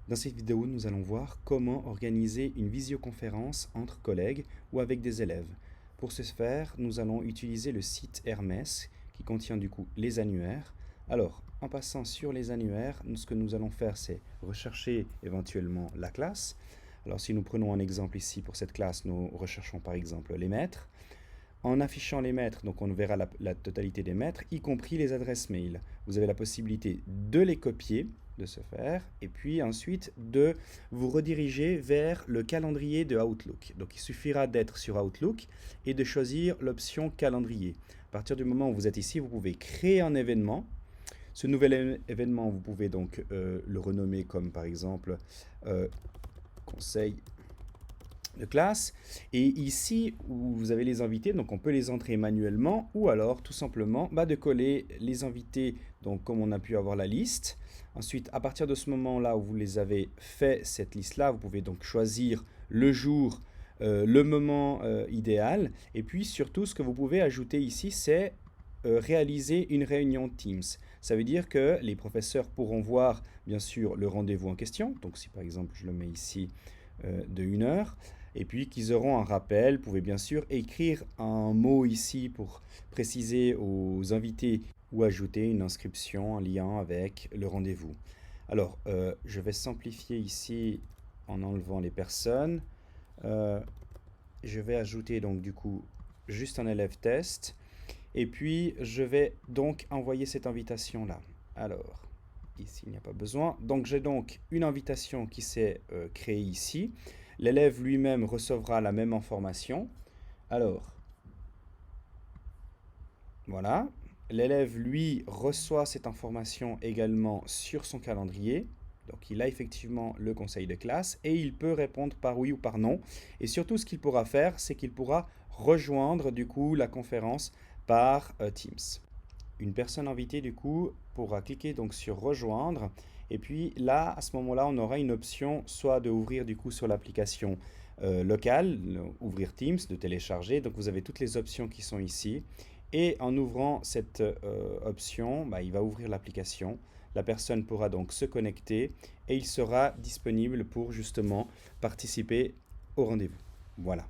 Dans cette vidéo, nous allons voir comment organiser une visioconférence entre collègues ou avec des élèves. Pour ce faire, nous allons utiliser le site Hermès qui contient du coup les annuaires. Alors, en passant sur les annuaires, ce que nous allons faire, c'est rechercher éventuellement la classe. Alors, si nous prenons un exemple ici pour cette classe, nous recherchons par exemple les maîtres. En affichant les maîtres, donc on verra la totalité des maîtres, y compris les adresses mail. Vous avez la possibilité de les copier, de ce faire, et puis ensuite de vous rediriger vers le calendrier de Outlook. Donc il suffira d'être sur Outlook et de choisir l'option calendrier. À partir du moment où vous êtes ici, vous pouvez créer un événement. Ce nouvel événement, vous pouvez donc le renommer comme par exemple conseil de classe. Et ici, où vous avez les invités, donc on peut les entrer manuellement ou alors tout simplement de coller les invités, donc comme on a pu avoir la liste. Ensuite, à partir de ce moment-là où vous les avez fait, cette liste-là, vous pouvez donc choisir le jour, le moment idéal. Et puis surtout, ce que vous pouvez ajouter ici, c'est réaliser une réunion Teams. Ça veut dire que les professeurs pourront voir, bien sûr, le rendez-vous en question. Donc si par exemple, je le mets ici de 1 heure, et puis qu'ils auront un rappel. Vous pouvez bien sûr écrire un mot ici pour préciser aux invités ou ajouter une inscription, un lien avec le rendez-vous. Alors, je vais simplifier ici en enlevant les personnes. Je vais ajouter donc du coup juste un élève test. Et puis, je vais donc envoyer cette invitation-là. Alors, ici, il n'y a pas besoin. Donc, j'ai donc une invitation qui s'est créée ici. L'élève lui-même recevra la même information. Alors, voilà. L'élève, lui, reçoit cette information également sur son calendrier. Donc, il a effectivement le conseil de classe et il peut répondre par oui ou par non. Et surtout, ce qu'il pourra faire, c'est qu'il pourra rejoindre du coup la conférence par Teams. Une personne invitée du coup pourra cliquer donc sur rejoindre et puis là à ce moment-là on aura une option soit de ouvrir du coup sur l'application locale, ouvrir Teams, de télécharger. Donc vous avez toutes les options qui sont ici et en ouvrant cette option, il va ouvrir l'application. La personne pourra donc se connecter et il sera disponible pour justement participer au rendez-vous. Voilà.